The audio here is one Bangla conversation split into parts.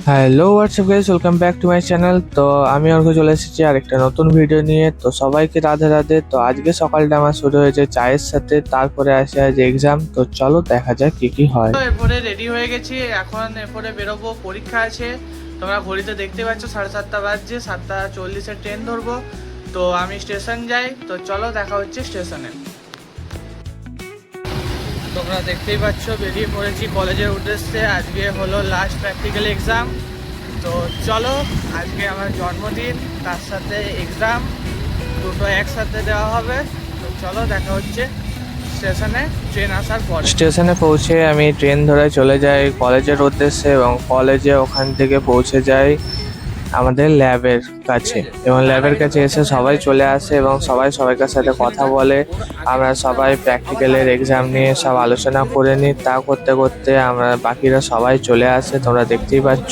Hello WhatsApp guys, welcome back to my channel. তো আমি অর্ঘ চলে এসেছি আরেকটা নতুন ভিডিও নিয়ে। তো সবাইকে রাধে রাধে। তো আজকে সকালটা আমার শুরু হয়েছে চায়ের সাথে, তারপরে আসে আজ এক্সাম। তো চলো দেখা যাক কি হয়। তো এরপরে রেডি হয়ে গেছি, এখন এরপরে বেরোবো, পরীক্ষা আছে। তোমরা ঘড়িতে দেখতে পাচ্ছ 7:30 বাজছে, 7:40-এর ট্রেন ধরবো। তো আমি স্টেশন যাই, তো চলো দেখা হচ্ছে স্টেশনে। তোমরা দেখতেই পাচ্ছ বেরিয়ে পড়েছি কলেজের উদ্দেশ্যে। আজকে হলো লাস্ট প্র্যাকটিক্যাল এক্সাম। তো চলো, আজকে আমার জন্মদিন, তার সাথে এক্সাম, দুটো একসাথে দেওয়া হবে। তো চলো দেখা হচ্ছে স্টেশনে, ট্রেন আসার পরে। স্টেশনে পৌঁছে আমি ট্রেন ধরে চলে যাই কলেজের উদ্দেশ্যে, এবং কলেজে ওখান থেকে পৌঁছে যাই আমাদের ল্যাবের কাছে। এবং ল্যাবের কাছে এসে সবাই চলে আসে এবং সবাই সবাইকার সাথে কথা বলে। আমরা সবাই প্র্যাকটিক্যালের এক্সাম নিয়ে সব আলোচনা করে নিই। তা করতে করতে আমরা বাকিরা সবাই চলে আসে, তোমরা দেখতেই পাচ্ছ।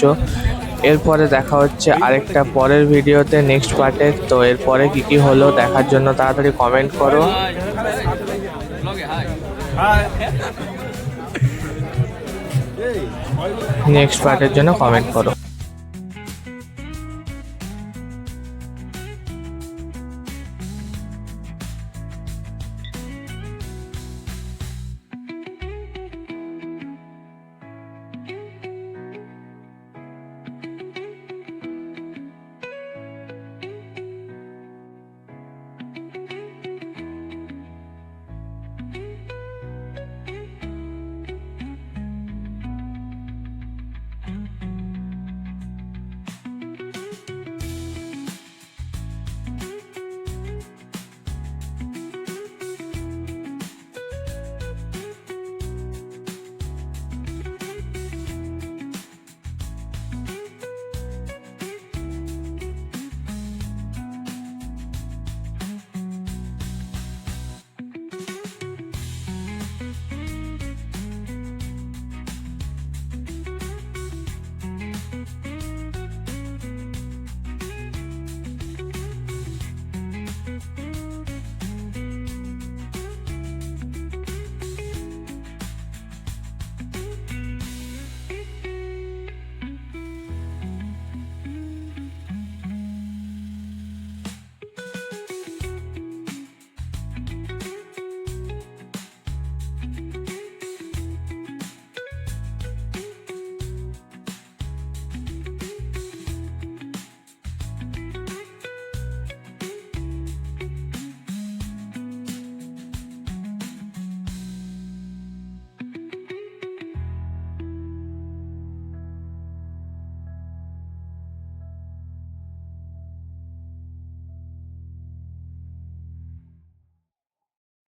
এরপরে দেখা হচ্ছে আরেকটা পরের ভিডিওতে, নেক্সট পার্টে। তো এরপরে কি হলো দেখার জন্য তাড়াতাড়ি কমেন্ট করো। নেক্সট পার্টের জন্য কমেন্ট করো।